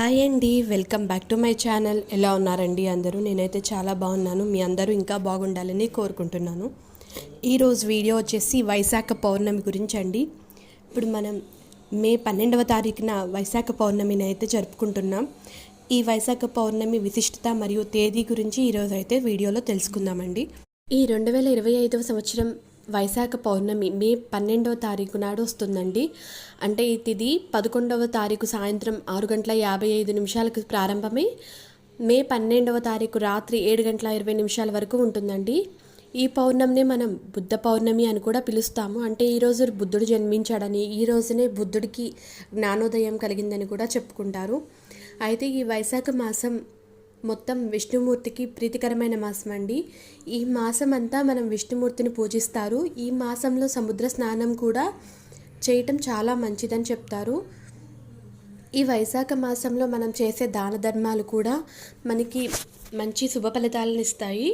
Hi అండి, welcome back to my channel. ఎలా ఉన్నారండి అందరూ? నేనైతే చాలా బాగున్నాను. మీ అందరూ ఇంకా బాగుండాలని కోరుకుంటున్నాను. ఈరోజు వీడియో వచ్చేసి వైశాఖ పౌర్ణమి గురించి అండి. ఇప్పుడు మనం మే 12వ తారీఖున వైశాఖ పౌర్ణమిని అయితే జరుపుకుంటున్నాం. ఈ వైశాఖ పౌర్ణమి విశిష్టత మరియు తేదీ గురించి ఈరోజు అయితే వీడియోలో తెలుసుకుందామండి. ఈ 2025వ సంవత్సరం వైశాఖ పౌర్ణమి మే 12వ తారీఖు నాడు వస్తుందండి. అంటే ఈ తిథి 11వ తారీఖు సాయంత్రం 6:55 ప్రారంభమై మే 12వ తారీఖు రాత్రి 7:20 వరకు ఉంటుందండి. ఈ పౌర్ణమిని మనం బుద్ధ పౌర్ణమి అని కూడా పిలుస్తాము. అంటే ఈరోజు బుద్ధుడు జన్మించాడని, ఈ రోజునే బుద్ధుడికి జ్ఞానోదయం కలిగిందని కూడా చెప్పుకుంటారు. అయితే ఈ వైశాఖ మాసం మొత్తం విష్ణుమూర్తికి ప్రీతికరమైన మాసం అండి. ఈ మాసం అంతా మనం విష్ణుమూర్తిని పూజిస్తారు. ఈ మాసంలో సముద్ర స్నానం కూడా చేయటం చాలా మంచిదని చెప్తారు. ఈ వైశాఖ మాసంలో మనం చేసే దాన ధర్మాలు కూడా మనకి మంచి శుభ ఫలితాలను ఇస్తాయి.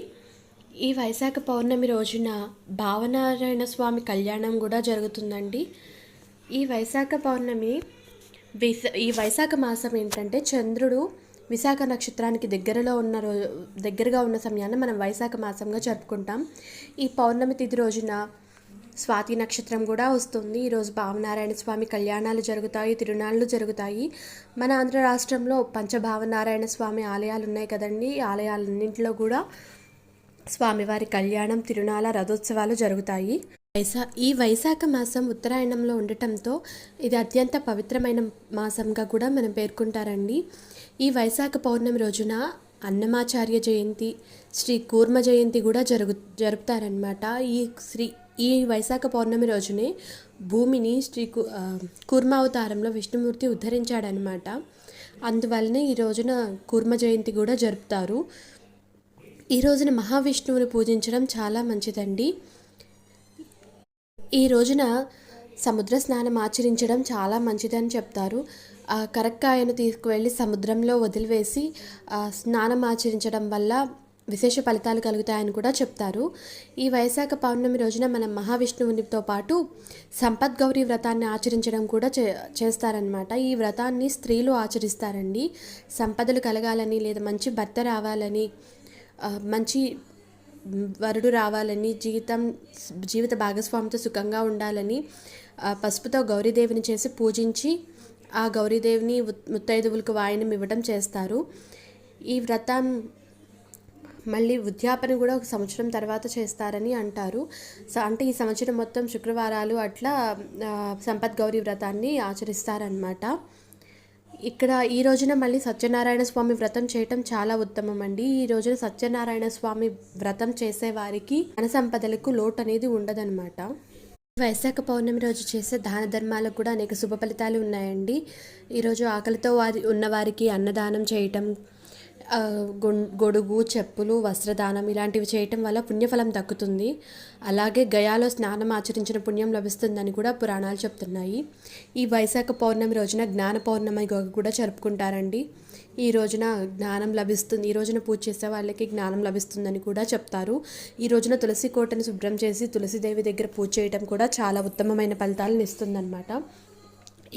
ఈ వైశాఖ పౌర్ణమి రోజున భావనారాయణ స్వామి కళ్యాణం కూడా జరుగుతుందండి. ఈ వైశాఖ పౌర్ణమి ఈ వైశాఖ మాసం ఏంటంటే చంద్రుడు విశాఖ నక్షత్రానికి దగ్గరగా ఉన్న సమయాన్ని మనం వైశాఖ మాసంగా జరుపుకుంటాం. ఈ పౌర్ణమి తిథి రోజున స్వాతి నక్షత్రం కూడా వస్తుంది. ఈరోజు భావనారాయణ స్వామి కళ్యాణాలు జరుగుతాయి, తిరునాళ్ళు జరుగుతాయి. మన ఆంధ్ర రాష్ట్రంలో పంచభావనారాయణ స్వామి ఆలయాలు ఉన్నాయి కదండి. ఈ ఆలయాలన్నింటిలో కూడా స్వామివారి కళ్యాణం, తిరునాళ్ళ, రథోత్సవాలు జరుగుతాయి. ఈ వైశాఖ మాసం ఉత్తరాయణంలో ఉండటంతో ఇది అత్యంత పవిత్రమైన మాసంగా కూడా మనం పేర్కొంటారండి. ఈ వైశాఖ పౌర్ణమి రోజున అన్నమాచార్య జయంతి, శ్రీ కూర్మ జయంతి కూడా జరుపుతారనమాట. ఈ వైశాఖ పౌర్ణమి రోజునే భూమిని కూర్మావతారంలో విష్ణుమూర్తి ఉద్ధరించాడనమాట. అందువల్లనే ఈ రోజున కూర్మ జయంతి కూడా జరుపుతారు. ఈ రోజున మహావిష్ణువుని పూజించడం చాలా మంచిదండి. ఈ రోజున సముద్ర స్నానం ఆచరించడం చాలా మంచిదని చెప్తారు. కరక్కాయను తీసుకువెళ్ళి సముద్రంలో వదిలివేసి స్నానం ఆచరించడం వల్ల విశేష ఫలితాలు కలుగుతాయని కూడా చెప్తారు. ఈ వైశాఖ పౌర్ణమి రోజున మనం మహావిష్ణువునితో పాటు సంపద్గౌరీ వ్రతాన్ని ఆచరించడం కూడా చేస్తారనమాట. ఈ వ్రతాన్ని స్త్రీలు ఆచరిస్తారండి. సంపదలు కలగాలని, లేదా మంచి భర్త రావాలని, మంచి వరుడు రావాలని, జీవిత భాగస్వామితో సుఖంగా ఉండాలని పసుపుతో గౌరీదేవిని చేసి పూజించి ఆ గౌరీదేవిని ముత్తైదువులకు వాయనం ఇవ్వడం చేస్తారు. ఈ వ్రతం మళ్ళీ ఉద్యాపన కూడా 1 సంవత్సరం తర్వాత చేస్తారని అంటారు. అంటే ఈ సంవత్సరం మొత్తం శుక్రవారాలు అట్లా సంపద్గౌరీ వ్రతాన్ని ఆచరిస్తారనమాట. ఇక్కడ ఈ రోజున మళ్ళీ సత్యనారాయణ స్వామి వ్రతం చేయటం చాలా ఉత్తమం అండి. ఈ రోజున సత్యనారాయణ స్వామి వ్రతం చేసేవారికి ధన సంపదలకు లోటు అనేది ఉండదన్నమాట. వైశాఖ పౌర్ణమి రోజు చేసే దాన ధర్మాలకు కూడా అనేక శుభ ఫలితాలు ఉన్నాయండి. ఈరోజు ఆకలితో ఉన్నవారికి అన్నదానం చేయటం, గొడుగు, చెప్పులు, వస్త్రదానం ఇలాంటివి చేయటం వల్ల పుణ్యఫలం దక్కుతుంది. అలాగే గయాలో స్నానం ఆచరించిన పుణ్యం లభిస్తుందని కూడా పురాణాలు చెప్తున్నాయి. ఈ వైశాఖ పౌర్ణమి రోజున జ్ఞాన పౌర్ణమి కూడా జరుపుకుంటారండి. ఈ రోజున జ్ఞానం లభిస్తుంది. ఈ రోజున పూజ చేసే వాళ్ళకి జ్ఞానం లభిస్తుందని కూడా చెప్తారు. ఈ రోజున తులసి కోటను శుభ్రం చేసి తులసిదేవి దగ్గర పూజ చేయటం కూడా చాలా ఉత్తమమైన ఫలితాలను ఇస్తుందన్నమాట.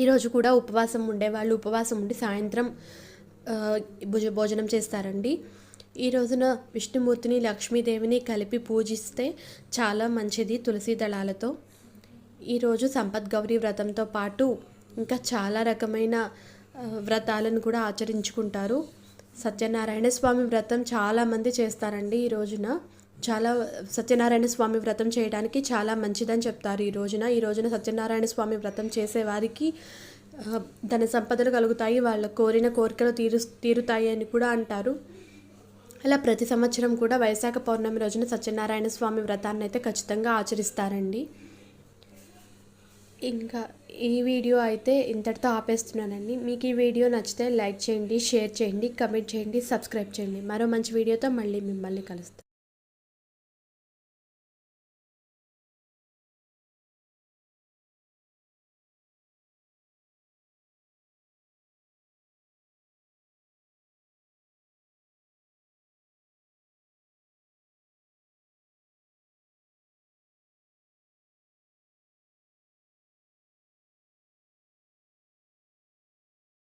ఈరోజు కూడా ఉపవాసం ఉండేవాళ్ళు ఉపవాసం ఉండి సాయంత్రం భోజనం చేస్తారండి. ఈ రోజున విష్ణుమూర్తిని, లక్ష్మీదేవిని కలిపి పూజిస్తే చాలా మంచిది తులసి దళాలతో. ఈరోజు సంపద్గౌరీ వ్రతంతో పాటు ఇంకా చాలా రకమైన వ్రతాలను కూడా ఆచరించుకుంటారు. సత్యనారాయణ స్వామి వ్రతం చాలామంది చేస్తారండి. ఈ రోజున సత్యనారాయణ స్వామి వ్రతం చేయడానికి చాలా మంచిదని చెప్తారు. ఈ రోజున సత్యనారాయణ స్వామి వ్రతం చేసేవారికి ధన సంపదలు కలుగుతాయి, వాళ్ళ కోరిన కోరికలు తీరుతాయి అని కూడా అంటారు. అలా ప్రతి సంవత్సరం కూడా వైశాఖ పౌర్ణమి రోజున సత్యనారాయణ స్వామి వ్రతాన్ని అయితే ఖచ్చితంగా ఆచరిస్తారండి. ఇంకా ఈ వీడియో అయితే ఇంతటితో ఆపేస్తున్నానండి. మీకు ఈ వీడియో నచ్చితే లైక్ చేయండి, షేర్ చేయండి, కమెంట్ చేయండి, సబ్స్క్రైబ్ చేయండి. మరో మంచి వీడియోతో మళ్ళీ మిమ్మల్ని కలుస్తాను.